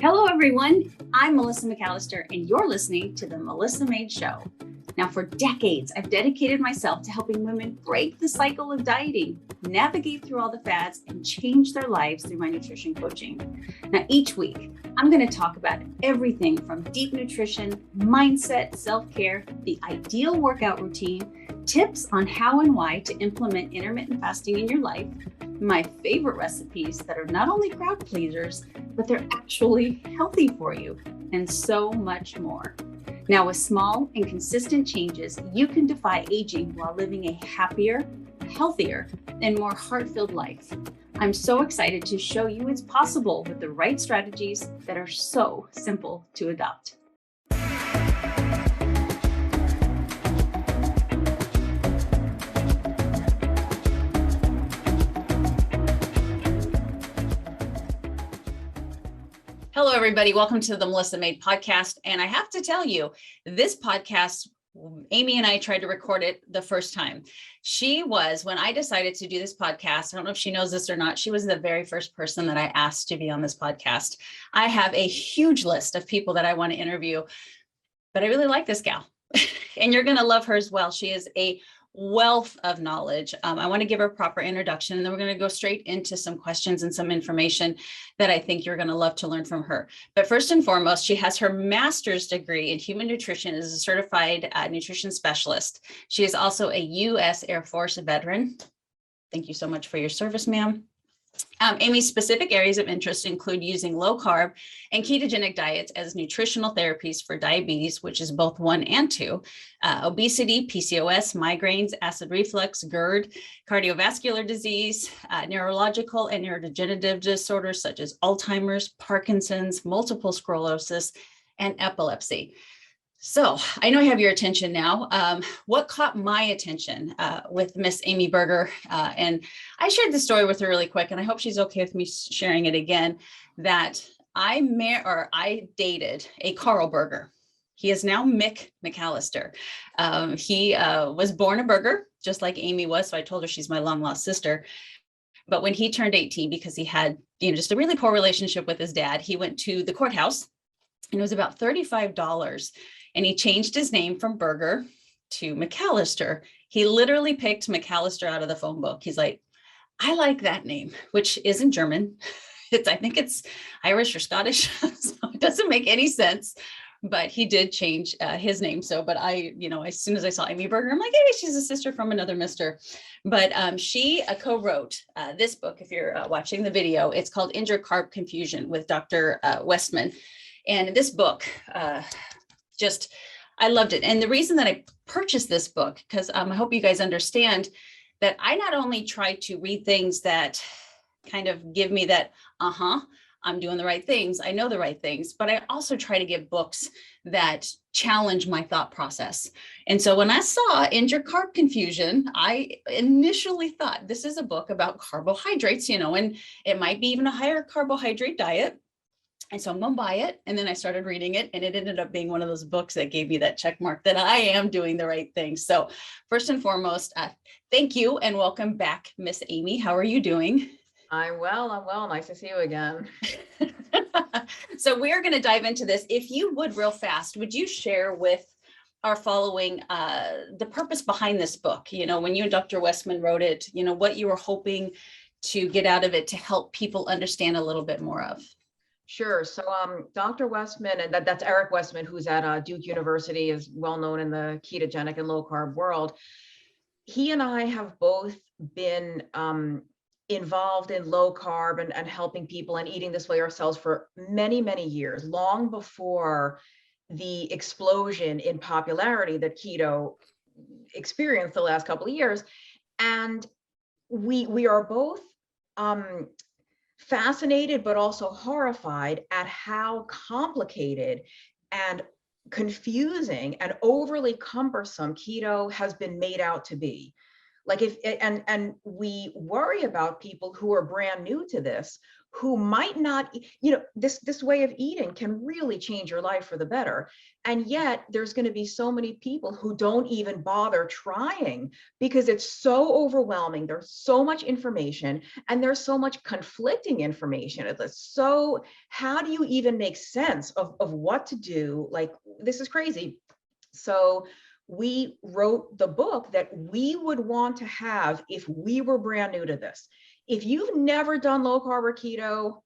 Hello, everyone. I'm Melissa McAllister, and you're listening to The Melissa Made Show. Now, for decades, I've dedicated myself to helping women break the cycle of dieting, navigate through all the fads, and change their lives through my nutrition coaching. Now, each week, I'm going to talk about everything from deep nutrition, mindset, self-care, the ideal workout routine, tips on how and why to implement intermittent fasting in your life, my favorite recipes that are not only crowd pleasers, but they're actually healthy for you, and so much more. Now, with small and consistent changes, you can defy aging while living a happier, healthier, and more heart-filled life. I'm so excited to show you it's possible with the right strategies that are so simple to adopt. Hello, everybody. Welcome to the Melissa Made podcast. And I have to tell you, this podcast, Amy and I tried to record it the first time. She was, when I decided to do this podcast, I don't know if she knows this or not, she was the very first person that I asked to be on this podcast. I have a huge list of people that I want to interview, but I really like this gal. And you're going to love her as well. She is a wealth of knowledge. I want to give her a proper introduction, and then we're going to go straight into some questions and some information that I think you're going to love to learn from her. But first and foremost, she has her master's degree in human nutrition as a certified nutrition specialist. She is also a U.S. Air Force veteran. Thank you so much for your service, ma'am. Amy's specific areas of interest include using low-carb and ketogenic diets as nutritional therapies for diabetes, which is both 1 and 2, obesity, PCOS, migraines, acid reflux, GERD, cardiovascular disease, neurological and neurodegenerative disorders such as Alzheimer's, Parkinson's, multiple sclerosis, and epilepsy. So I know I have your attention now. What caught my attention with Miss Amy Berger, and I shared the story with her really quick, and I hope she's okay with me sharing it again, that I dated a Carl Berger. He is now McAllister. He was born a Berger, just like Amy was, so I told her she's my long-lost sister. But when he turned 18, because he had just a really poor relationship with his dad, he went to the courthouse, and it was about $35. And he changed his name from Berger to McAllister. He literally picked McAllister out of the phone book. He's like, I like that name, which isn't German. I think it's Irish or Scottish. So it doesn't make any sense, but he did change his name. So, but as soon as I saw Amy Berger, I'm like, hey, she's a sister from another Mr. But she co-wrote this book. If you're watching the video, it's called Your Carb Confusion with Dr. Westman. And this book, I loved it. And the reason that I purchased this book, because I hope you guys understand that I not only try to read things that kind of give me that, I'm doing the right things, I know the right things, but I also try to get books that challenge my thought process. And so when I saw Your Carb Confusion, I initially thought this is a book about carbohydrates, and it might be even a higher carbohydrate diet. And so I'm going to buy it. And then I started reading it, and it ended up being one of those books that gave me that check mark that I am doing the right thing. So first and foremost, thank you and welcome back, Miss Amy. How are you doing? I'm well. Nice to see you again. So we are going to dive into this. If you would, real fast, would you share with our following the purpose behind this book? When you and Dr. Westman wrote it, what you were hoping to get out of it to help people understand a little bit more of. Sure. So Dr. Westman, and that's Eric Westman, who's at Duke University, is well known in the ketogenic and low carb world. He and I have both been involved in low carb and helping people and eating this way ourselves for many, many years, long before the explosion in popularity that keto experienced the last couple of years. And we are both fascinated, but also horrified at how complicated and confusing and overly cumbersome keto has been made out to be. Like and we worry about people who are brand new to this, who might not, this way of eating can really change your life for the better. And yet there's going to be so many people who don't even bother trying because it's so overwhelming. There's so much information and there's so much conflicting information. So how do you even make sense of what to do? Like, this is crazy. So we wrote the book that we would want to have if we were brand new to this. If you've never done low carb or keto,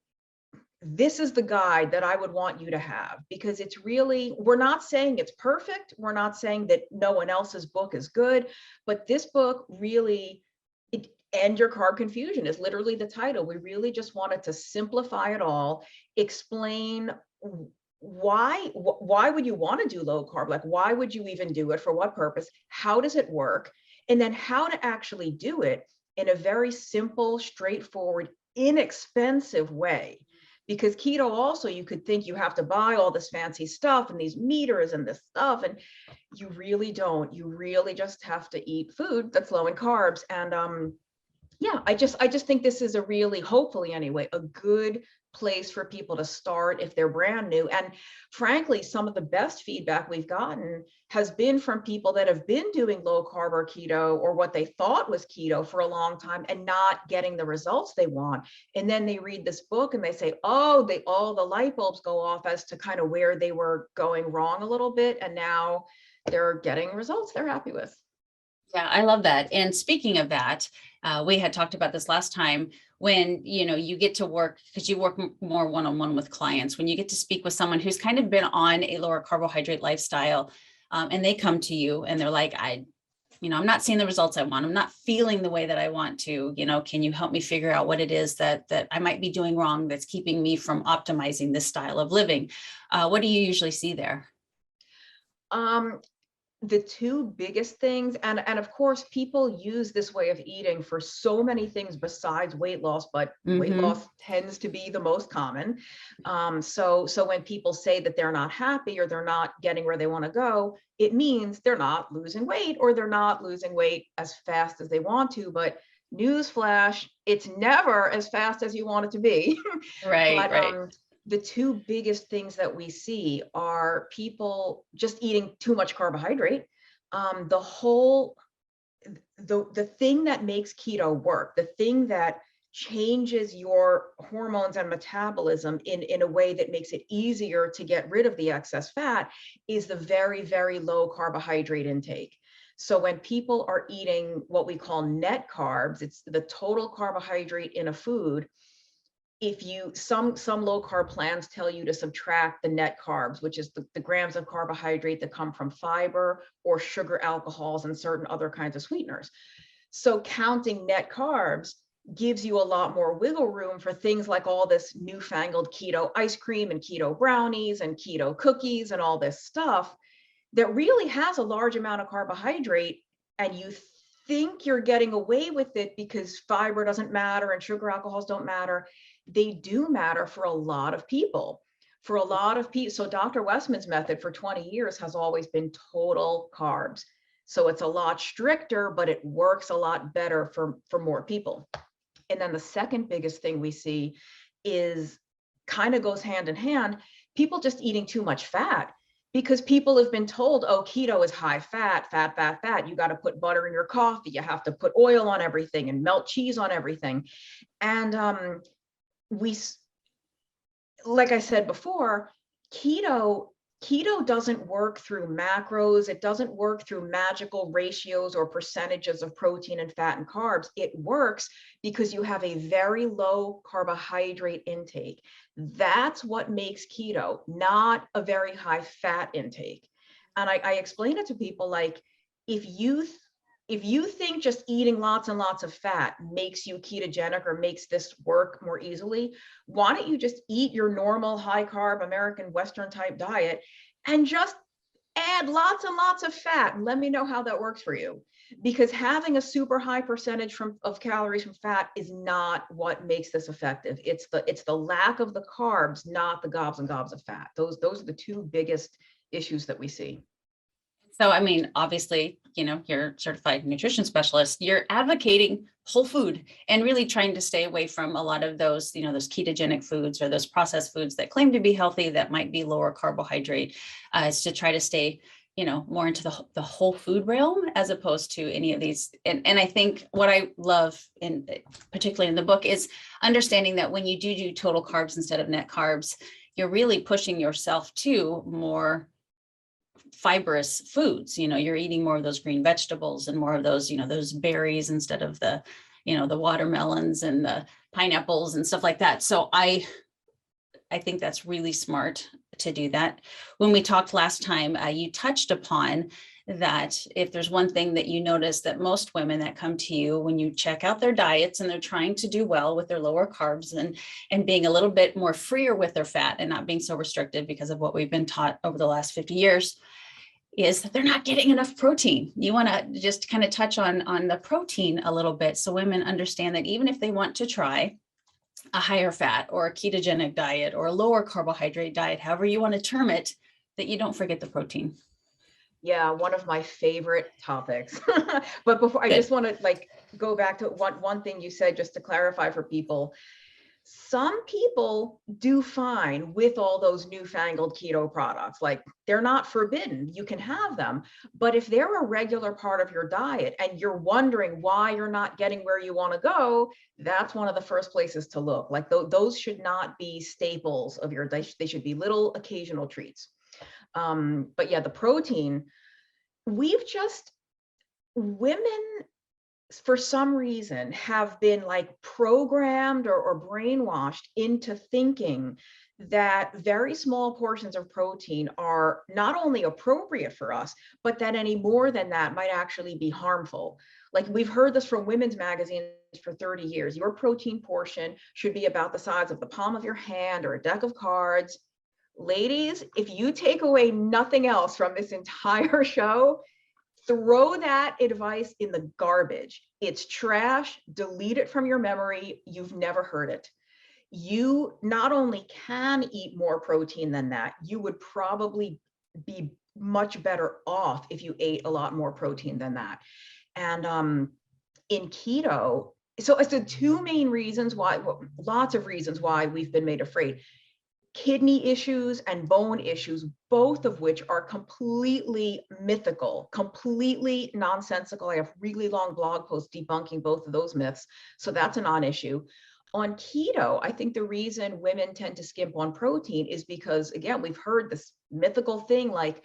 this is the guide that I would want you to have, because it's really, we're not saying it's perfect. We're not saying that no one else's book is good, but this book really, End Your Carb Confusion is literally the title. We really just wanted to simplify it all, explain why would you want to do low carb? Like, why would you even do it? For what purpose? How does it work? And then how to actually do it in a very simple, straightforward, inexpensive way. Because keto also, you could think you have to buy all this fancy stuff and these meters and this stuff, and you really don't. You really just have to eat food that's low in carbs. And yeah, I just think this is a really, hopefully anyway, a good place for people to start if they're brand new. And frankly, some of the best feedback we've gotten has been from people that have been doing low carb or keto, or what they thought was keto, for a long time and not getting the results they want. And then they read this book and they say, oh, all the light bulbs go off as to kind of where they were going wrong a little bit. And now they're getting results they're happy with. Yeah, I love that. And speaking of that, we had talked about this last time, when, you get to work, because you work more one-on-one with clients, when you get to speak with someone who's kind of been on a lower carbohydrate lifestyle, and they come to you and they're like, I'm not seeing the results I want. I'm not feeling the way that I want to, can you help me figure out what it is that I might be doing wrong that's keeping me from optimizing this style of living? What do you usually see there? The two biggest things, and of course, people use this way of eating for so many things besides weight loss, but weight loss tends to be the most common. So when people say that they're not happy or they're not getting where they want to go, it means they're not losing weight, or they're not losing weight as fast as they want to. But newsflash, it's never as fast as you want it to be. Right, right. The two biggest things that we see are people just eating too much carbohydrate. The thing that makes keto work, the thing that changes your hormones and metabolism in a way that makes it easier to get rid of the excess fat, is the very, very low carbohydrate intake. So when people are eating what we call net carbs, it's the total carbohydrate in a food. Some low carb plans tell you to subtract the net carbs, which is the grams of carbohydrate that come from fiber or sugar alcohols and certain other kinds of sweeteners. So counting net carbs gives you a lot more wiggle room for things like all this newfangled keto ice cream and keto brownies and keto cookies and all this stuff that really has a large amount of carbohydrate, and you think you're getting away with it because fiber doesn't matter and sugar alcohols don't matter. They do matter for a lot of people. So Dr. Westman's method for 20 years has always been total carbs. So it's a lot stricter, but it works a lot better for more people. And then the second biggest thing we see is, kind of goes hand in hand, people just eating too much fat. Because people have been told, oh, keto is high fat. You got to put butter in your coffee. You have to put oil on everything and melt cheese on everything. And like I said before, keto doesn't work through macros. It doesn't work through magical ratios or percentages of protein and fat and carbs. It works because you have a very low carbohydrate intake. That's what makes keto, not a very high fat intake. And I explain it to people like, if you think just eating lots and lots of fat makes you ketogenic or makes this work more easily, why don't you just eat your normal high carb American Western type diet and just add lots and lots of fat, and let me know how that works for you. Because having a super high percentage of calories from fat is not what makes this effective. It's the lack of the carbs, not the gobs and gobs of fat. Those are the two biggest issues that we see. So, I mean, obviously you're certified nutrition specialist, you're advocating whole food and really trying to stay away from a lot of those, those ketogenic foods or those processed foods that claim to be healthy that might be lower carbohydrate, is to try to stay, more into the whole food realm as opposed to any of these. And I think what I love, particularly in the book, is understanding that when you do total carbs instead of net carbs, you're really pushing yourself to more fibrous foods. You're eating more of those green vegetables and more of those, those berries instead of the watermelons and the pineapples and stuff like that. So I think that's really smart to do that. When we talked last time, you touched upon that if there's one thing that you notice, that most women that come to you when you check out their diets and they're trying to do well with their lower carbs and being a little bit more freer with their fat and not being so restricted because of what we've been taught over the last 50 years, is that they're not getting enough protein. You want to just kind of touch on the protein a little bit so women understand that even if they want to try a higher fat or a ketogenic diet or a lower carbohydrate diet, however you want to term it, that you don't forget the protein. Yeah, one of my favorite topics. But before, I just want to go back to one thing you said, just to clarify for people. Some people do fine with all those newfangled keto products. Like, they're not forbidden. You can have them. But if they're a regular part of your diet and you're wondering why you're not getting where you want to go, that's one of the first places to look. Like, those should not be staples of your diet. They should be little occasional treats. But yeah, the protein, women for some reason have been programmed or brainwashed into thinking that very small portions of protein are not only appropriate for us, but that any more than that might actually be harmful. Like, we've heard this from women's magazines for 30 years. Your protein portion should be about the size of the palm of your hand or a deck of cards. Ladies, if you take away nothing else from this entire show, throw that advice in the garbage. It's trash. Delete it from your memory. You've never heard it. You not only can eat more protein than that, you would probably be much better off if you ate a lot more protein than that. And in keto, so it's the two main reasons why, lots of reasons why we've been made afraid. Kidney issues and bone issues, both of which are completely mythical, completely nonsensical. I have really long blog posts debunking both of those myths. So that's a non-issue. On keto, I think the reason women tend to skimp on protein is because, again, we've heard this mythical thing like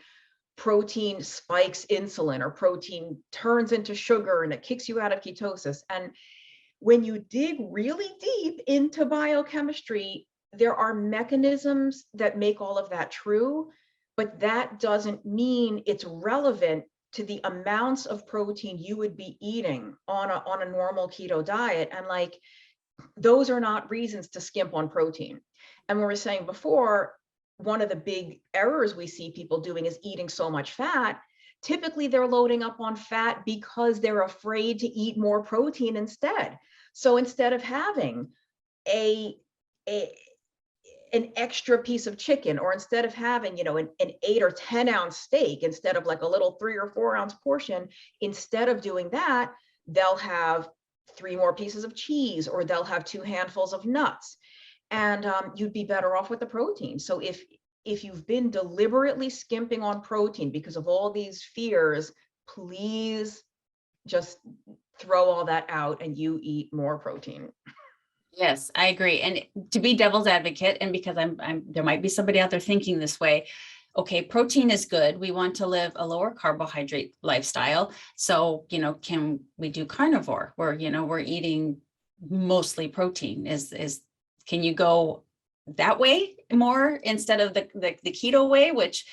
protein spikes insulin or protein turns into sugar and it kicks you out of ketosis. And when you dig really deep into biochemistry, there are mechanisms that make all of that true, but that doesn't mean it's relevant to the amounts of protein you would be eating on a normal keto diet. And those are not reasons to skimp on protein. And we were saying before, one of the big errors we see people doing is eating so much fat. Typically, they're loading up on fat because they're afraid to eat more protein instead. So instead of having an extra piece of chicken, or instead of having, an 8 or 10 ounce steak, instead of a little 3 or 4 ounce portion, instead of doing that, they'll have 3 more pieces of cheese, or they'll have 2 handfuls of nuts. And you'd be better off with the protein. So if you've been deliberately skimping on protein because of all these fears, please just throw all that out and you eat more protein. Yes, I agree. And to be devil's advocate, and because there might be somebody out there thinking this way, okay, protein is good. We want to live a lower carbohydrate lifestyle. So, can we do carnivore where, we're eating mostly protein? Can you go that way more instead of the keto way, which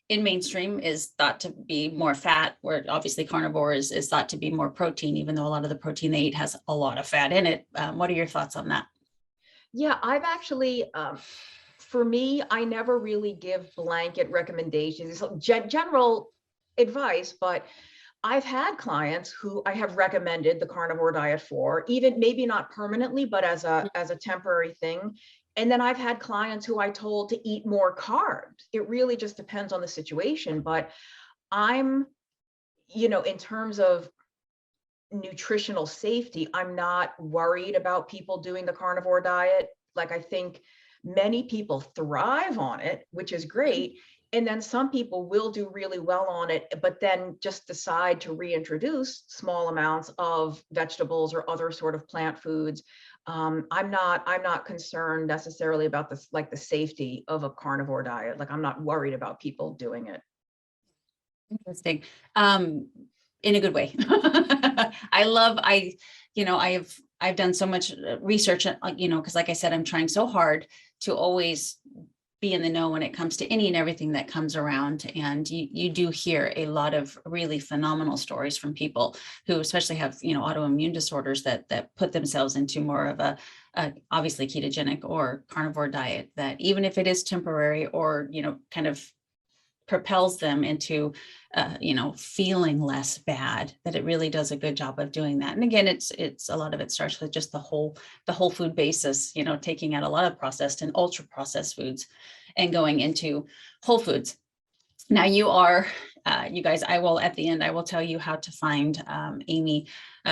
in mainstream is thought to be more fat, where obviously carnivore is thought to be more protein, even though a lot of the protein they eat has a lot of fat in it. What are your thoughts on that? Yeah, I've actually, for me, I never really give blanket recommendations, general advice, but I've had clients who I have recommended the carnivore diet for, even maybe not permanently, but as a temporary thing. And then I've had clients who I told to eat more carbs. It really just depends on the situation, but in terms of nutritional safety, I'm not worried about people doing the carnivore diet. Like, I think many people thrive on it, which is great. And then some people will do really well on it, but then just decide to reintroduce small amounts of vegetables or other sort of plant foods. I'm not concerned necessarily about this, like the safety of a carnivore diet. Like, I'm not worried about people doing it. Interesting. In a good way. I've done so much research, because like I said, I'm trying so hard to always be in the know when it comes to any and everything that comes around. And you do hear a lot of really phenomenal stories from people who especially have, autoimmune disorders that put themselves into more of a obviously ketogenic or carnivore diet, that even if it is temporary or, kind of propels them into, feeling less bad, that it really does a good job of doing that. And again, it's a lot of it starts with just the whole food basis, taking out a lot of processed and ultra processed foods and going into whole foods. Now you guys, at the end, I will tell you how to find Amy.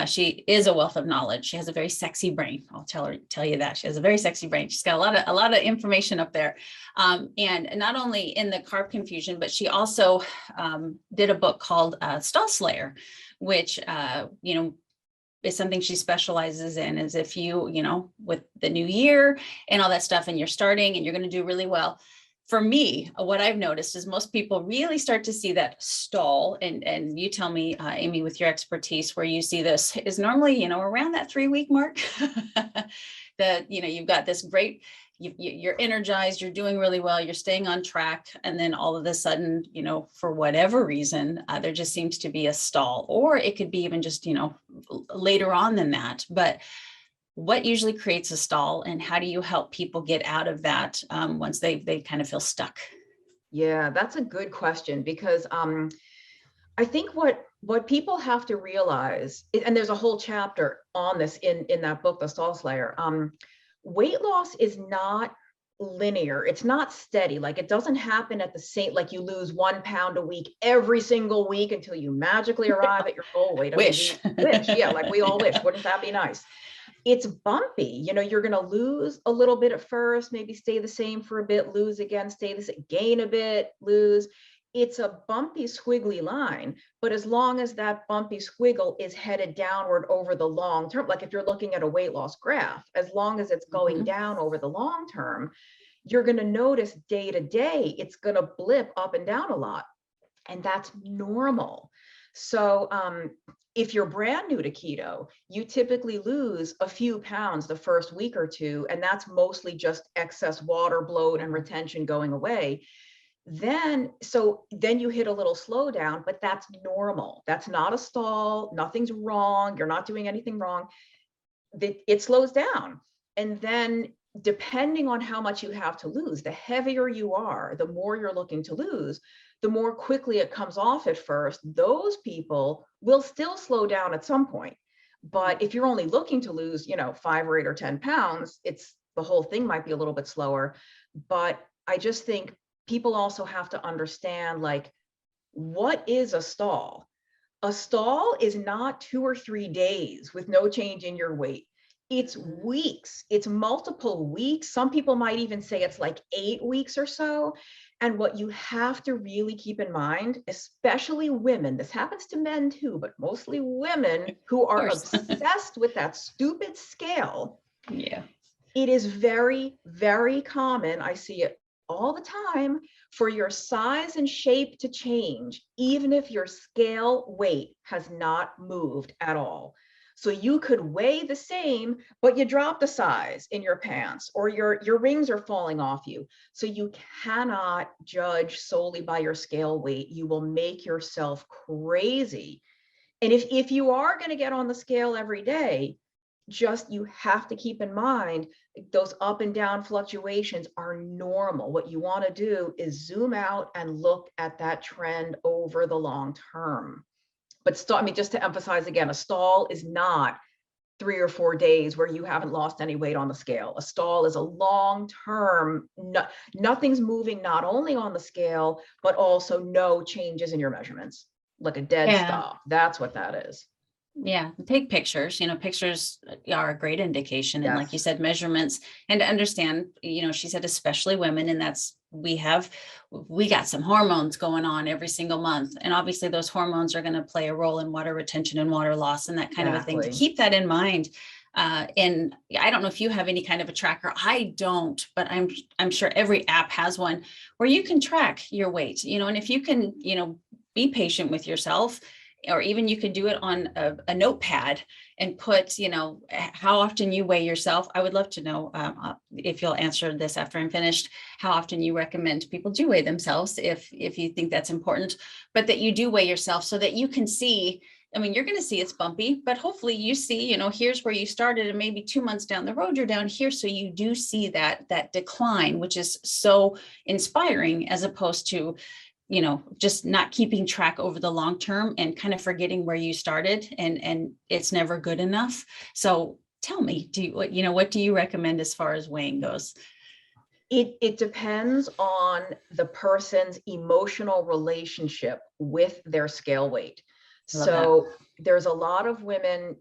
She is a wealth of knowledge. She has a very sexy brain. I'll tell you that she has a very sexy brain. She's got a lot of information up there. And not only in the carb confusion, but she also did a book called Stall Slayer, which, is something she specializes in. Is if you, with the new year and all that stuff, and you're starting and you're going to do really well. For me, what I've noticed is most people really start to see that stall, and you tell me, Amy, with your expertise, where you see this is normally, around that 3-week mark. That, you've got this great, you're energized, you're doing really well, you're staying on track. And then all of a sudden, for whatever reason, there just seems to be a stall, or it could be even just, later on than that. But what usually creates a stall, and how do you help people get out of that once they kind of feel stuck? Yeah, that's a good question, because I think what people have to realize, and there's a whole chapter on this in that book, The Stall Slayer. Weight loss is not linear. It's not steady. Like, it doesn't happen at the same, like you lose 1 pound a week every single week until you magically arrive at your goal weight. Wish. Yeah, like we all wish. Wouldn't that be nice? It's bumpy. You're going to lose a little bit at first, maybe stay the same for a bit, lose again, stay the same, gain a bit, lose. It's a bumpy, squiggly line. But as long as that bumpy squiggle is headed downward over the long term, like if you're looking at a weight loss graph, as long as it's going down over the long term, you're going to notice day to day, it's going to blip up and down a lot. And that's normal. So if you're brand new to keto, you typically lose a few pounds the first week or two, and that's mostly just excess water, bloat, and retention going away. Then you hit a little slowdown, but that's normal. That's not a stall. Nothing's wrong. You're not doing anything wrong. It slows down. And then depending on how much you have to lose, the heavier you are, the more you're looking to lose, the more quickly it comes off at first. Those people will still slow down at some point. But if you're only looking to lose, 5 or 8 or 10 pounds, the whole thing might be a little bit slower. But I just think people also have to understand, like, what is a stall? A stall is not 2 or 3 days with no change in your weight. It's weeks. It's multiple weeks. Some people might even say it's like 8 weeks or so. And what you have to really keep in mind, especially women, this happens to men too, but mostly women who are obsessed with that stupid scale. Yeah. It is very, very common. I see it all the time, for your size and shape to change, even if your scale weight has not moved at all. So you could weigh the same, but you drop the size in your pants, or your rings are falling off you. So you cannot judge solely by your scale weight. You will make yourself crazy. And if you are going to get on the scale every day, you have to keep in mind those up and down fluctuations are normal. What you want to do is zoom out and look at that trend over the long term. But just to emphasize again, a stall is not 3 or 4 days where you haven't lost any weight on the scale. A stall is a long-term, nothing's moving, not only on the scale, but also no changes in your measurements. like a dead Yeah. stop. That's what that is. Yeah, take pictures. Pictures are a great indication. And like you Yes. said, measurements, and to understand, she said, especially women, and we got some hormones going on every single month. And obviously those hormones are going to play a role in water retention and water loss and that kind of a thing, to Exactly. keep that in mind. And I don't know if you have any kind of a tracker. I don't, but I'm sure every app has one where you can track your weight, and if you can, be patient with yourself, or even you could do it on a notepad and put, how often you weigh yourself. I would love to know, if you'll answer this after I'm finished, how often you recommend people do weigh themselves, if you think that's important, but that you do weigh yourself so that you can see. I mean, you're going to see it's bumpy, but hopefully you see, here's where you started, and maybe 2 months down the road, you're down here. So you do see that decline, which is so inspiring, as opposed to, just not keeping track over the long term and kind of forgetting where you started, and it's never good enough. So tell me, what do you recommend as far as weighing goes? It depends on the person's emotional relationship with their scale weight. I love that. So there's a lot of women,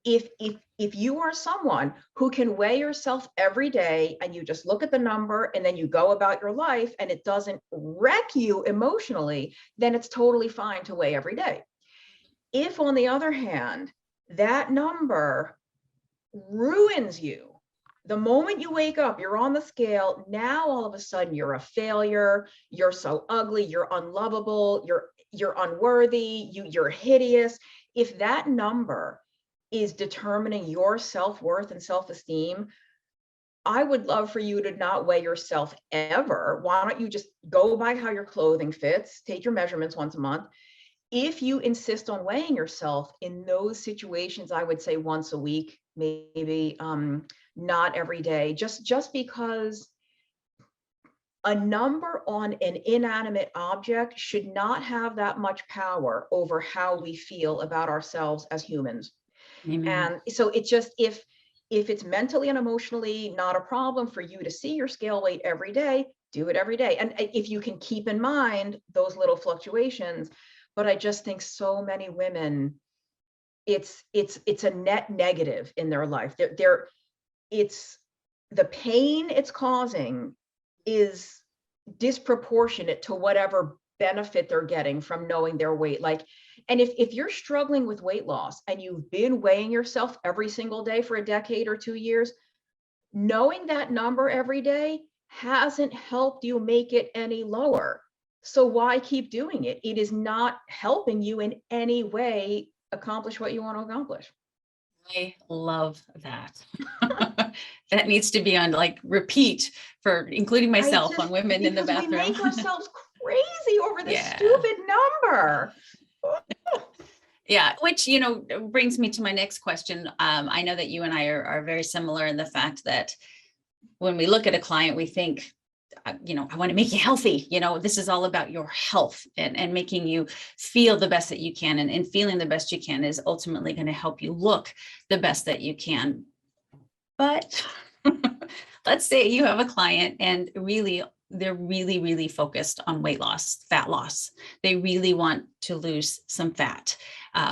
if you are someone who can weigh yourself every day and you just look at the number and then you go about your life and it doesn't wreck you emotionally, then it's totally fine to weigh every day. If, on the other hand, that number ruins you, the moment you wake up, you're on the scale, now all of a sudden you're a failure, you're so ugly, you're unlovable, you're unworthy, you're hideous. If that number is determining your self-worth and self-esteem, I would love for you to not weigh yourself ever. Why don't you just go by how your clothing fits, take your measurements once a month. If you insist on weighing yourself in those situations, I would say once a week, maybe not every day, just because a number on an inanimate object should not have that much power over how we feel about ourselves as humans. Amen. And so it just, if it's mentally and emotionally not a problem for you to see your scale weight every day, do it every day. And if you can keep in mind those little fluctuations. But I just think so many women, it's a net negative in their life. It's the pain it's causing is disproportionate to whatever benefit they're getting from knowing their weight. Like, and if you're struggling with weight loss and you've been weighing yourself every single day for a decade or 2 years, knowing that number every day hasn't helped you make it any lower. So why keep doing it? It is not helping you in any way accomplish what you want to accomplish. I love that. That needs to be on like repeat, for including myself, on women in the bathroom. We make ourselves crazy over this stupid number. Yeah, which, brings me to my next question. I know that you and I are very similar in the fact that when we look at a client, we think, I want to make you healthy. This is all about your health and making you feel the best that you can. And feeling the best you can is ultimately going to help you look the best that you can. But let's say you have a client and they're really, really focused on weight loss, fat loss. They really want to lose some fat.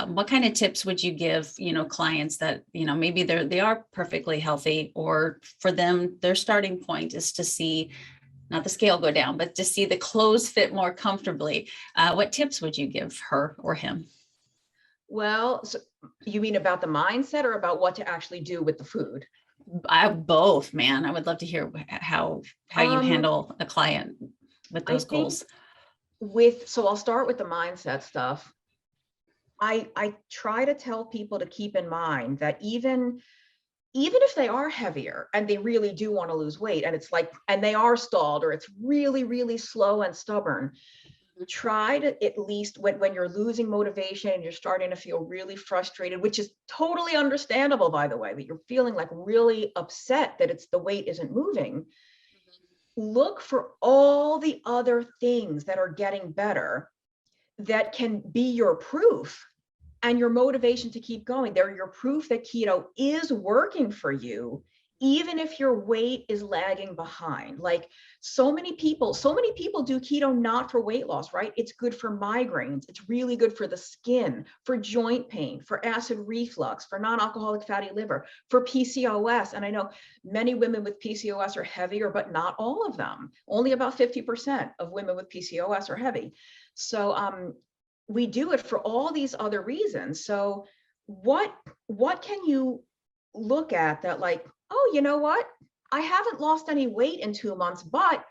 What kind of tips would you give, clients that, maybe they are perfectly healthy, or for them, their starting point is to see not the scale go down, but to see the clothes fit more comfortably? What tips would you give her or him? Well, so you mean about the mindset or about what to actually do with the food? Both, man. I would love to hear how you handle a client with those goals. So I'll start with the mindset stuff. I try to tell people to keep in mind that even if they are heavier and they really do want to lose weight, and it's like, and they are stalled, or it's really, really slow and stubborn, try to, at least when you're losing motivation and you're starting to feel really frustrated, which is totally understandable, by the way, that you're feeling like really upset that the weight isn't moving. Look for all the other things that are getting better that can be your proof and your motivation to keep going. They're your proof that keto is working for you, even if your weight is lagging behind. Like so many people do keto not for weight loss, right? It's good for migraines. It's really good for the skin, for joint pain, for acid reflux, for non-alcoholic fatty liver, for PCOS. And I know many women with PCOS are heavier, but not all of them. Only about 50% of women with PCOS are heavy. So we do it for all these other reasons. So what can you look at that, like, oh, you know what? I haven't lost any weight in 2 months, but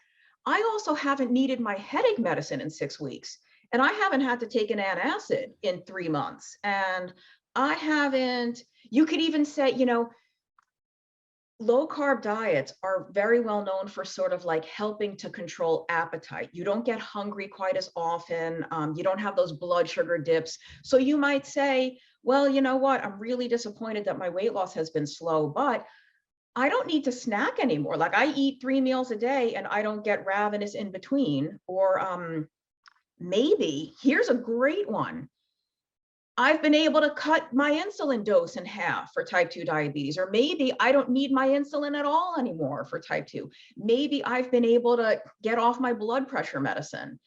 I also haven't needed my headache medicine in 6 weeks. And I haven't had to take an antacid in 3 months. And I haven't, you could even say, low carb diets are very well known for sort of like helping to control appetite. You don't get hungry quite as often. You don't have those blood sugar dips. So you might say, well, you know what? I'm really disappointed that my weight loss has been slow, but I don't need to snack anymore. Like I eat 3 meals a day and I don't get ravenous in between. Or maybe here's a great one. I've been able to cut my insulin dose in half for type 2 diabetes, or maybe I don't need my insulin at all anymore for type 2. Maybe I've been able to get off my blood pressure medicine.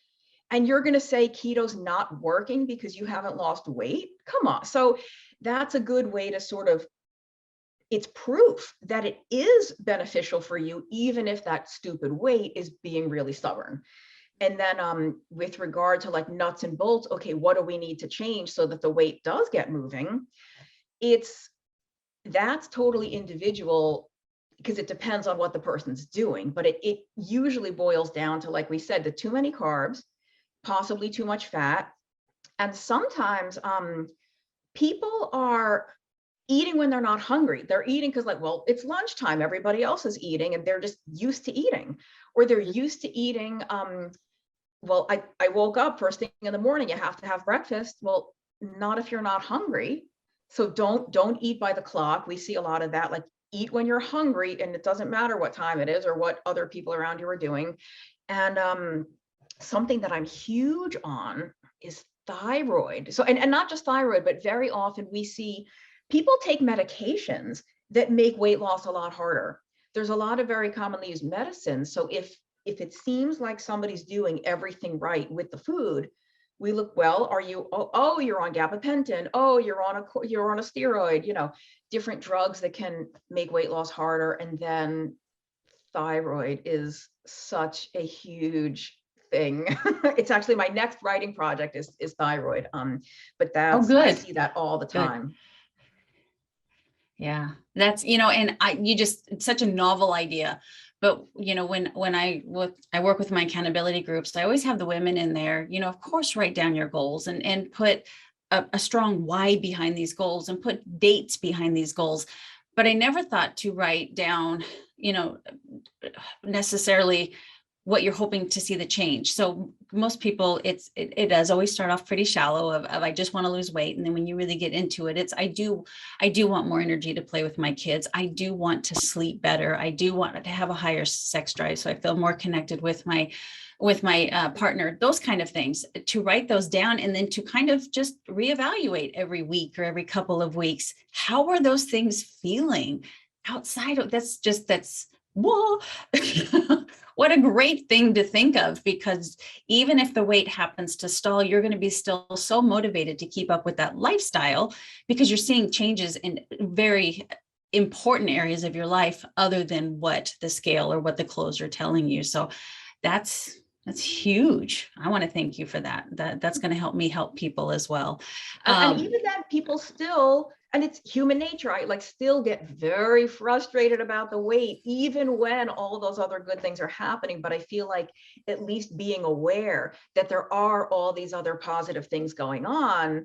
And you're going to say keto's not working because you haven't lost weight? Come on. So that's a good way to sort of, it's proof that it is beneficial for you, even if that stupid weight is being really stubborn. And then with regard to like nuts and bolts, okay, what do we need to change so that the weight does get moving? That's totally individual because it depends on what the person's doing. But it usually boils down to, like we said, the too many carbs, possibly too much fat. And sometimes people are eating when they're not hungry. They're eating because, like, well, it's lunchtime, everybody else is eating, and they're just used to eating. Or they're used to eating, well, I woke up first thing in the morning, you have to have breakfast. Well, not if you're not hungry. So don't eat by the clock. We see a lot of that, like eat when you're hungry, and it doesn't matter what time it is or what other people around you are doing. And something that I'm huge on is thyroid. So, and not just thyroid, but very often we see people take medications that make weight loss a lot harder. There's a lot of very commonly used medicines. So if it seems like somebody's doing everything right with the food, we look, well, are you, oh, you're on gabapentin. Oh, you're on a steroid, different drugs that can make weight loss harder. And then thyroid is such a huge thing. It's actually my next writing project is thyroid. But I see that all the time. Good. Yeah, that's, and it's such a novel idea. But, when I work with my accountability groups, I always have the women in there, of course, write down your goals and put a strong why behind these goals and put dates behind these goals. But I never thought to write down, necessarily what you're hoping to see the change. So most people, it does always start off pretty shallow of I just want to lose weight. And then when you really get into it, it's I do want more energy to play with my kids. I do want to sleep better. I do want to have a higher sex drive, so I feel more connected with my partner, those kind of things. To write those down and then to kind of just reevaluate every week or every couple of weeks. How are those things feeling outside of that's whoa. What a great thing to think of, because even if the weight happens to stall, you're going to be still so motivated to keep up with that lifestyle because you're seeing changes in very important areas of your life other than what the scale or what the clothes are telling you. So that's huge. I want to thank you for that. That's going to help me help people as well. And even that people still, and it's human nature, I still get very frustrated about the weight, even when all those other good things are happening. But I feel like at least being aware that there are all these other positive things going on,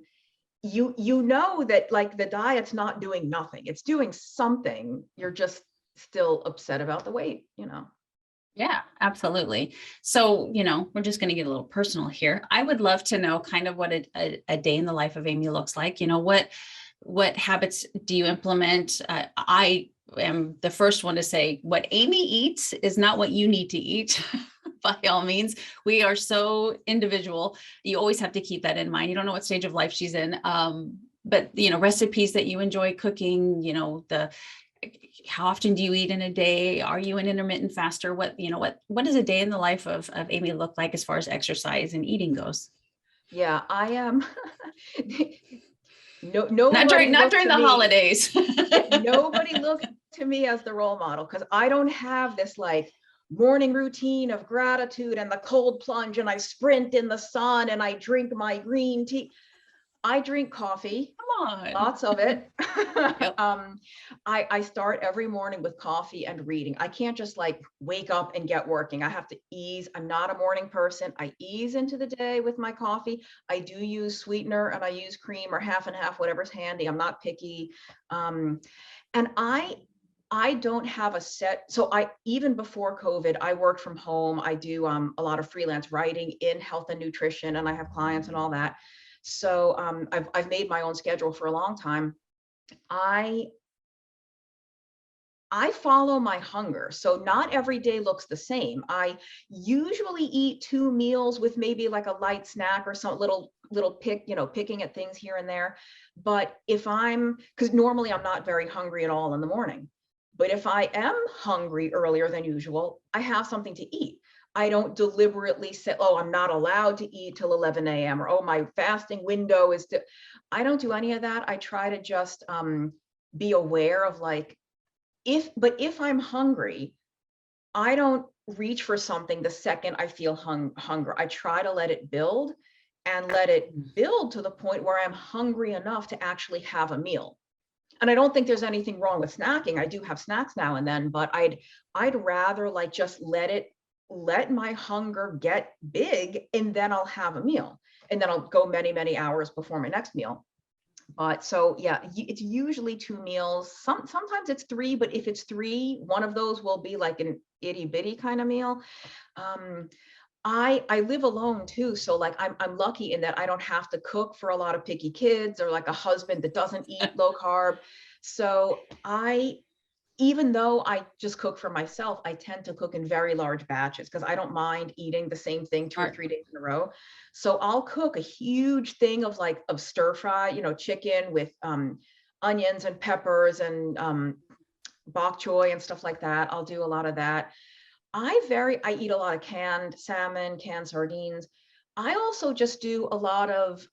you know that like the diet's not doing nothing, it's doing something. You're just still upset about the weight, Yeah, absolutely. So, we're just going to get a little personal here. I would love to know kind of what a day in the life of Amy looks like. What habits do you implement? I am the first one to say what Amy eats is not what you need to eat. By all means, we are so individual. You always have to keep that in mind. You don't know what stage of life she's in. But recipes that you enjoy cooking, how often do you eat in a day? Are you an intermittent faster? What does a day in the life of Amy look like as far as exercise and eating goes? Yeah, I am. No, Not nobody during looked to the me. holidays. Yeah, nobody looked to me as the role model, because I don't have this like morning routine of gratitude and the cold plunge and I sprint in the sun and I drink my green tea. I drink coffee, Come on. lots of it. Yep. I start every morning with coffee and reading. I can't just like wake up and get working. I have to ease. I'm not a morning person. I ease into the day with my coffee. I do use sweetener and I use cream or half and half, whatever's handy. I'm not picky. And I don't have a set. So even before COVID, I worked from home. I do a lot of freelance writing in health and nutrition, and I have clients and all that. So I've made my own schedule for a long time. I follow my hunger. So not every day looks the same. I usually eat 2 meals with maybe like a light snack or some little picking at things here and there. But because normally I'm not very hungry at all in the morning. But if I am hungry earlier than usual, I have something to eat. I don't deliberately say, oh, I'm not allowed to eat till 11 a.m. or, oh, my fasting window is to, I don't do any of that. I try to just be aware of like, if I'm hungry, I don't reach for something the second I feel hunger. I try to let it build and let it build to the point where I'm hungry enough to actually have a meal. And I don't think there's anything wrong with snacking. I do have snacks now and then, but I'd rather like just let my hunger get big, and then I'll have a meal, and then I'll go many, many hours before my next meal. But so yeah, it's usually 2 meals. Sometimes it's 3, but if it's 3, one of those will be like an itty bitty kind of meal. I live alone too, so like I'm lucky in that I don't have to cook for a lot of picky kids or like a husband that doesn't eat low carb. So even though I just cook for myself, I tend to cook in very large batches because I don't mind eating the same thing 2 or 3 days in a row. So I'll cook a huge thing of stir fry, chicken with onions and peppers and bok choy and stuff like that. I'll do a lot of that. I eat a lot of canned salmon, canned sardines. I also just do a lot of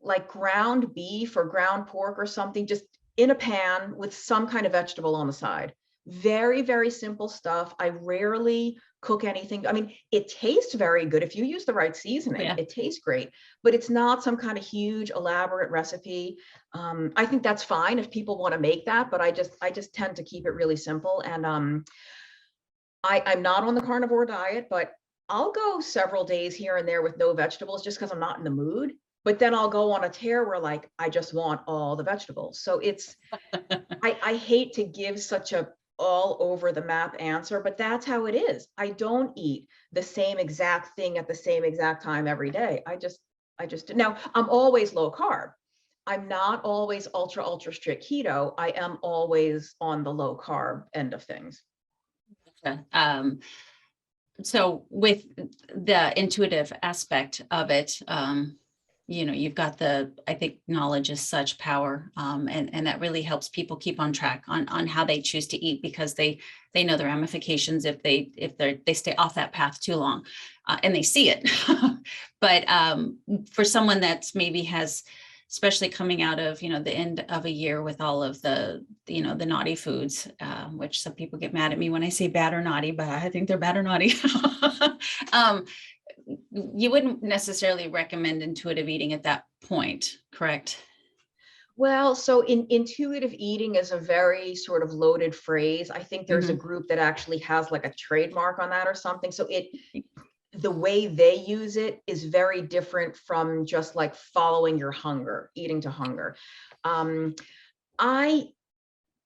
like ground beef or ground pork or something, just in a pan with some kind of vegetable on the side. Very, very simple stuff. I rarely cook anything. I mean, it tastes very good. If you use the right seasoning, It tastes great, but it's not some kind of huge, elaborate recipe. I think that's fine if people want to make that, but I just tend to keep it really simple. And I'm not on the carnivore diet, but I'll go several days here and there with no vegetables just because I'm not in the mood. But then I'll go on a tear where like, I just want all the vegetables. So it's, I hate to give such a all over the map answer, but that's how it is. I don't eat the same exact thing at the same exact time every day. I just, now I'm always low carb. I'm not always ultra strict keto. I am always on the low carb end of things. So with the intuitive aspect of it, you've got I think knowledge is such power. And that really helps people keep on track on how they choose to eat, because they know the ramifications if they stay off that path too long, and they see it. But for someone that's maybe has, especially coming out of, the end of a year with all of the naughty foods, which some people get mad at me when I say bad or naughty, but I think they're bad or naughty. You wouldn't necessarily recommend intuitive eating at that point, correct? Well, so intuitive eating is a very sort of loaded phrase. I think there's a group that actually has like a trademark on that or something. So the way they use it is very different from just like following your hunger, eating to hunger.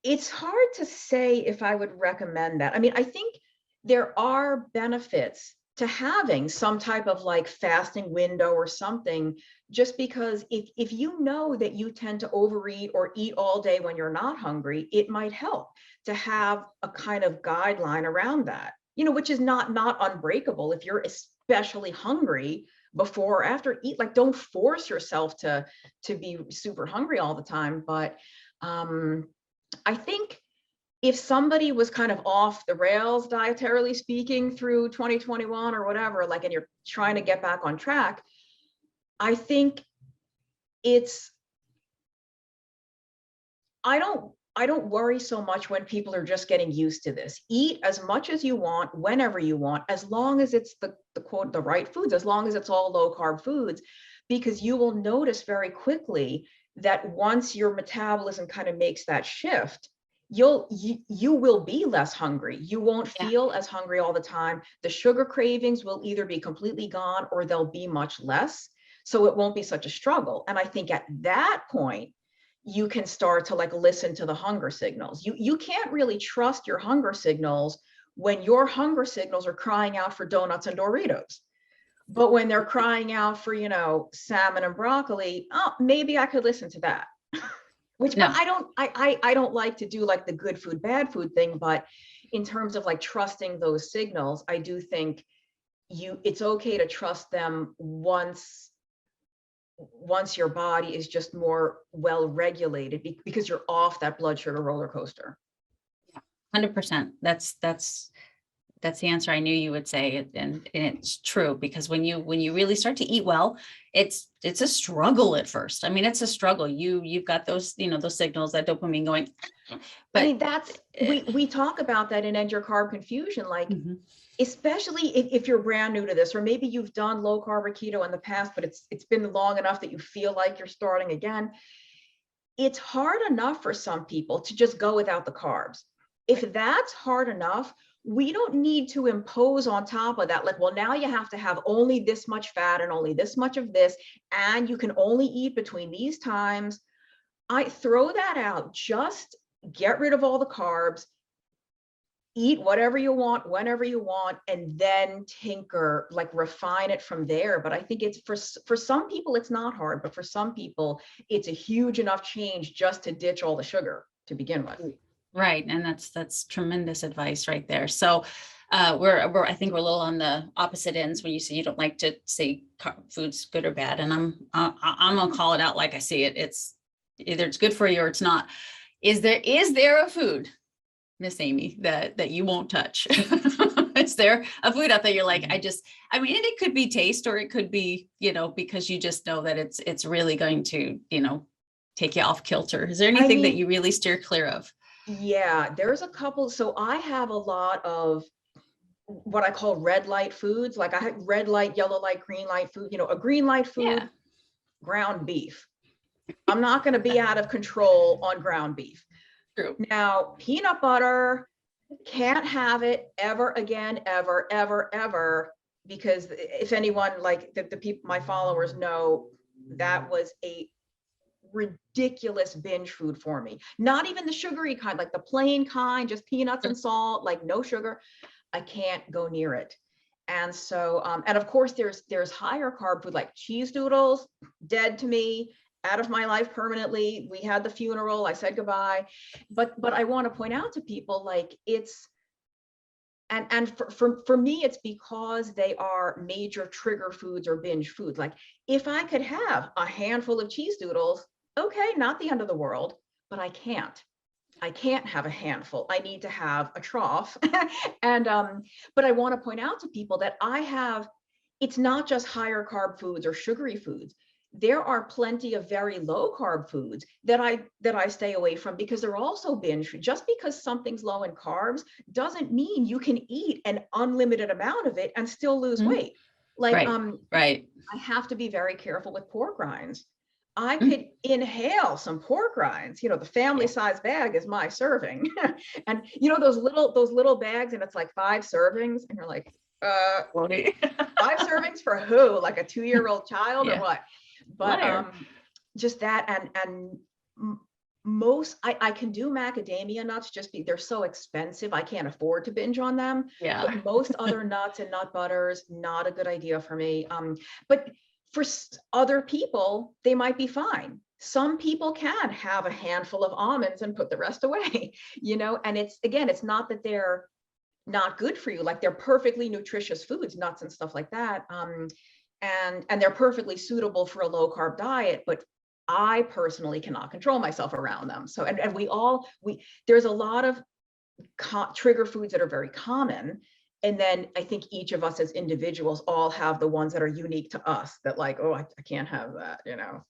It's hard to say if I would recommend that. I mean, I think there are benefits to having some type of like fasting window or something, just because if you know that you tend to overeat or eat all day when you're not hungry, it might help to have a kind of guideline around that, which is not unbreakable. If you're especially hungry before or after, eat, like don't force yourself to be super hungry all the time. But I think if somebody was kind of off the rails, dietarily speaking, through 2021 or whatever, like, and you're trying to get back on track, I think I don't worry so much when people are just getting used to this. Eat as much as you want, whenever you want, as long as it's the quote, the right foods, as long as it's all low carb foods, because you will notice very quickly that once your metabolism kind of makes that shift, you will be less hungry. You won't feel as hungry all the time. The sugar cravings will either be completely gone or they'll be much less. So it won't be such a struggle. And I think at that point, you can start to like listen to the hunger signals. You can't really trust your hunger signals when your hunger signals are crying out for donuts and Doritos. But when they're crying out for, salmon and broccoli, oh, maybe I could listen to that. Which No. I don't like to do like the good food, bad food thing, but in terms of like trusting those signals, I do think it's okay to trust them once your body is just more well regulated, because you're off that blood sugar roller coaster. Yeah, 100%. That's the answer I knew you would say, and it's true, because when you really start to eat well, it's a struggle at first. I mean, it's a struggle. You've got those, those signals, that dopamine going. But I mean, that's we talk about that in End Your Carb Confusion, like especially if you're brand new to this, or maybe you've done low carb or keto in the past, but it's been long enough that you feel like you're starting again. It's hard enough for some people to just go without the carbs. If that's hard enough, we don't need to impose on top of that, like, well, now you have to have only this much fat and only this much of this, and you can only eat between these times. I throw that out. Just get rid of all the carbs, eat whatever you want, whenever you want, and then tinker, like refine it from there. But I think it's for some people, it's not hard, but for some people, it's a huge enough change just to ditch all the sugar to begin with. Right. And that's tremendous advice right there. So I think we're a little on the opposite ends when you say you don't like to say food's good or bad. And I'm gonna call it out like I see it. It's either it's good for you or it's not. Is there a food, Miss Amy, that you won't touch? Is there a food out there you're like, and it could be taste, or it could be, because you just know that it's really going to, take you off kilter. Is there anything that you really steer clear of? Yeah, there's a couple. So I have a lot of what I call red light foods. Like I have red light, yellow light, green light food, a green light food, ground beef. I'm not going to be out of control on ground beef. True. Now, peanut butter, can't have it ever again, ever, ever, ever, because if anyone, like the people, my followers know, that was a ridiculous binge food for me. Not even the sugary kind, like the plain kind, just peanuts and salt, like no sugar. I can't go near it. And so, and of course there's higher carb food like cheese doodles, dead to me, out of my life permanently. We had the funeral, I said goodbye. But I want to point out to people, like, it's, and for me, it's because they are major trigger foods or binge foods. Like if I could have a handful of cheese doodles, okay, not the end of the world, but I can't have a handful. I need to have a trough. And, but I want to point out to people that it's not just higher carb foods or sugary foods. There are plenty of very low carb foods that I stay away from, because they're also binge. Just because something's low in carbs doesn't mean you can eat an unlimited amount of it and still lose weight. Like, right. I have to be very careful with pork rinds. I could inhale some pork rinds, the family size bag is my serving. And those little bags, and it's like 5 servings, and you're like, 5 servings for who? Like a 2-year-old child or what? But just that, and most I can do macadamia nuts, they're so expensive, I can't afford to binge on them. But most other nuts and nut butters, not a good idea for me. But for other people, they might be fine. Some people can have a handful of almonds and put the rest away, and it's not that they're not good for you. Like they're perfectly nutritious foods, nuts and stuff like that. And they're perfectly suitable for a low carb diet, but I personally cannot control myself around them. So, and there's a lot of trigger foods that are very common. And then I think each of us as individuals all have the ones that are unique to us that like, oh, I can't have that, you know?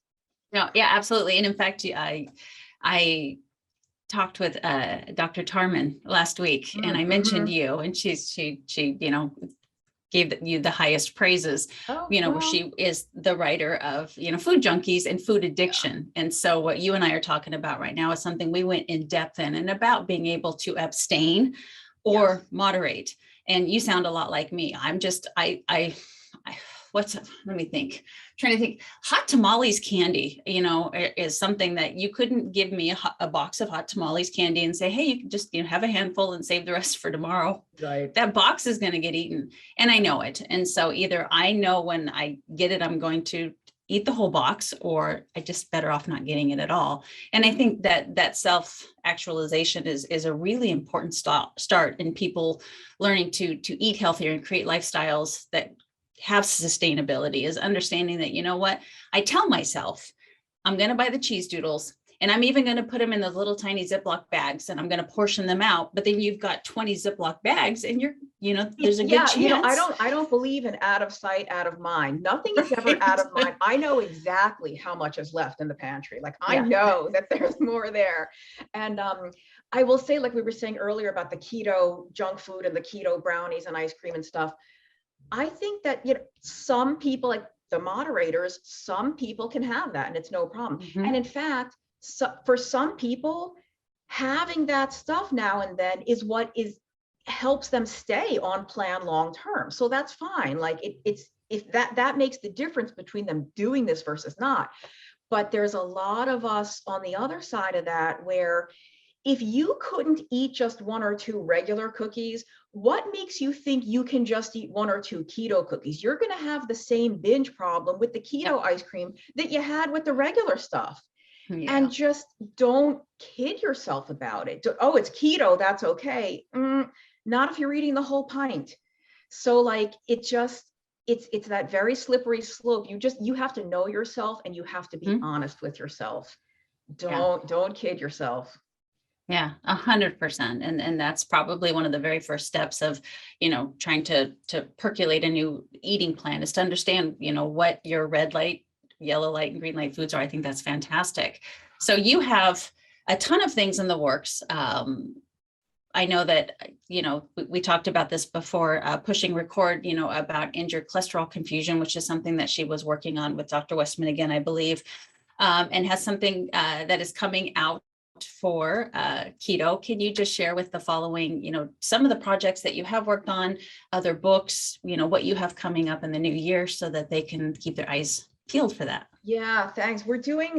No, yeah, absolutely. And in fact, I talked with Dr. Tarman last week, and I mentioned you, and she gave you the highest praises, Oh, where she is the writer of, Food Junkies and Food Addiction. And so what you and I are talking about right now is something we went in depth in, and about being able to abstain or moderate. And you sound a lot like me. I'm just, let me think. I'm trying to think. Hot tamales candy, is something that you couldn't give me a box of hot tamales candy and say, hey, you can just, have a handful and save the rest for tomorrow. Right. That box is going to get eaten. And I know it. And so either I know when I get it, I'm going to eat the whole box, or I just better off not getting it at all. And I think that self-actualization is a really important start in people learning to eat healthier and create lifestyles that have sustainability, is understanding that, what I tell myself, I'm going to buy the cheese doodles, and I'm even going to put them in those little tiny Ziploc bags, and I'm going to portion them out. But then you've got 20 Ziploc bags, and there's a good chance. I don't believe in out of sight, out of mind. Nothing is ever out of mind. I know exactly how much is left in the pantry. Like I know that there's more there. And I will say, like we were saying earlier about the keto junk food and the keto brownies and ice cream and stuff, I think that, some people, like the moderators, some people can have that and it's no problem. And in fact, for some people, having that stuff now and then is what helps them stay on plan long term. So that's fine. Like if that makes the difference between them doing this versus not. But there's a lot of us on the other side of that where if you couldn't eat just 1 or 2 regular cookies, what makes you think you can just eat 1 or 2 keto cookies? You're going to have the same binge problem with the keto ice cream that you had with the regular stuff. And just don't kid yourself about it. Oh, it's keto, that's okay. Not if you're eating the whole pint. So like, it's that very slippery slope. You have to know yourself, and you have to be honest with yourself. Don't kid yourself. Yeah, 100%. And that's probably one of the very first steps of, trying to percolate a new eating plan, is to understand, what your red light, yellow light, and green light foods are. I think that's fantastic. So you have a ton of things in the works. I know that, we talked about this before pushing record, about injured cholesterol confusion, which is something that she was working on with Dr. Westman again, I believe, and has something that is coming out for keto. Can you just share with the following, some of the projects that you have worked on, other books, what you have coming up in the new year, so that they can keep their eyes peeled for that? Yeah, thanks.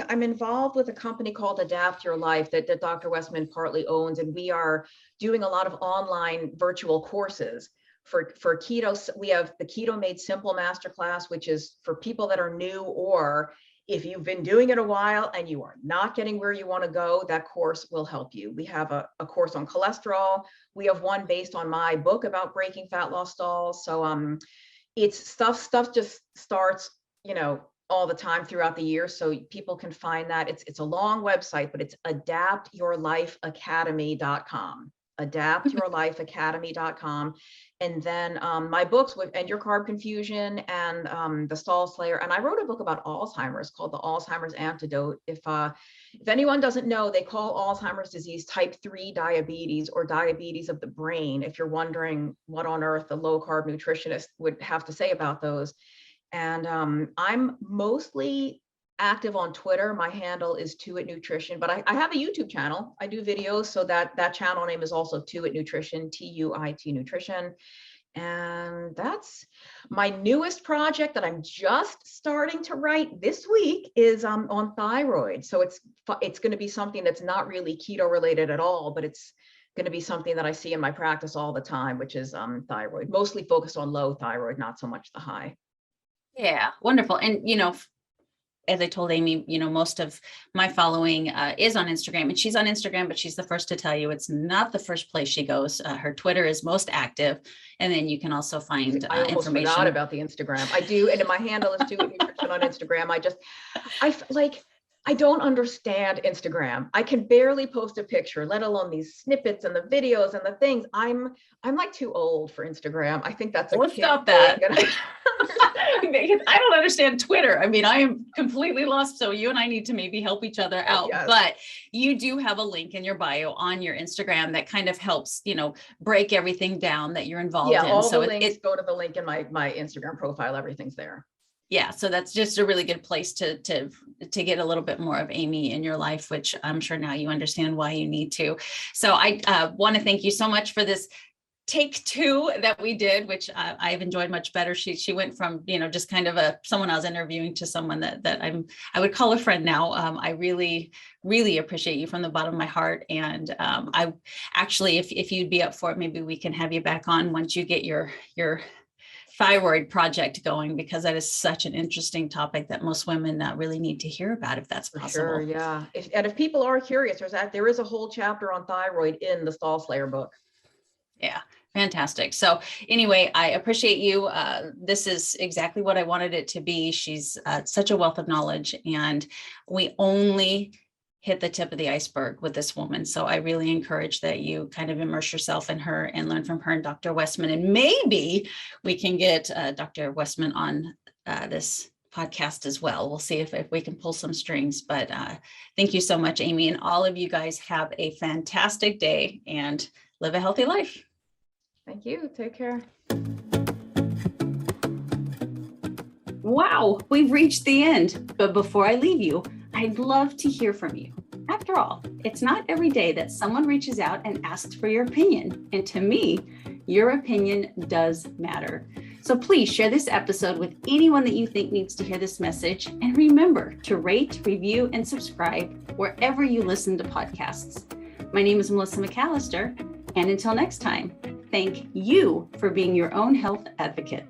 I'm involved with a company called Adapt Your Life that Dr. Westman partly owns, and we are doing a lot of online virtual courses for keto. We have the Keto Made Simple Masterclass, which is for people that are new, or if you've been doing it a while and you are not getting where you want to go, that course will help you. We have a course on cholesterol. We have one based on my book about breaking fat loss stalls. So it's stuff just starts, all the time throughout the year. So people can find that. It's a long website, but it's adaptyourlifeacademy.com. adaptyourlifeacademy.com. And then my books and Your Carb Confusion and The Stall Slayer. And I wrote a book about Alzheimer's called The Alzheimer's Antidote. If anyone doesn't know, they call Alzheimer's disease type 3 diabetes, or diabetes of the brain, if you're wondering what on earth the low carb nutritionist would have to say about those. And I'm mostly active on Twitter. My handle is 2itnutrition, but I have a YouTube channel. I do videos, so that channel name is also 2itnutrition, TUIT Nutrition. And that's my newest project that I'm just starting to write this week, is on thyroid. So it's going to be something that's not really keto related at all, but it's going to be something that I see in my practice all the time, which is thyroid, mostly focused on low thyroid, not so much the high. Yeah, wonderful. And, as I told Amy, most of my following is on Instagram, and she's on Instagram, but she's the first to tell you it's not the first place she goes. Her Twitter is most active. And then you can also find I almost information. forgot about the Instagram. I do. And my handle is 2itnutrition on Instagram. I don't understand Instagram. I can barely post a picture, let alone these snippets and the videos and the things. I'm like too old for Instagram. I think that's a Let's kid stop that. thing. I don't understand Twitter. I mean, I am completely lost. So you and I need to maybe help each other out. Yes. But you do have a link in your bio on your Instagram that kind of helps, break everything down that you're involved in. All so the links go to the link in my Instagram profile. Everything's there. Yeah, so that's just a really good place to get a little bit more of Amy in your life, which I'm sure now you understand why you need to. So I want to thank you so much for this take 2 that we did, which I've enjoyed much better. She went from, just kind of someone I was interviewing to someone that I would call a friend now. I really, really appreciate you from the bottom of my heart. And I actually, if you'd be up for it, maybe we can have you back on once you get your thyroid project going, because that is such an interesting topic that most women really need to hear about, if that's possible. Sure, yeah. If people are curious, there is a whole chapter on thyroid in the Stall Slayer book. Yeah, fantastic. So anyway, I appreciate you. This is exactly what I wanted it to be. She's such a wealth of knowledge, and we only hit the tip of the iceberg with this woman. So I really encourage that you kind of immerse yourself in her and learn from her and Dr. Westman. And maybe we can get Dr. Westman on this podcast as well. We'll see if we can pull some strings. But thank you so much, Amy. And all of you guys have a fantastic day and live a healthy life. Thank you. Take care. Wow, we've reached the end. But before I leave you, I'd love to hear from you. After all, it's not every day that someone reaches out and asks for your opinion. And to me, your opinion does matter. So please share this episode with anyone that you think needs to hear this message. And remember to rate, review, and subscribe wherever you listen to podcasts. My name is Melissa McAllister. And until next time, thank you for being your own health advocate.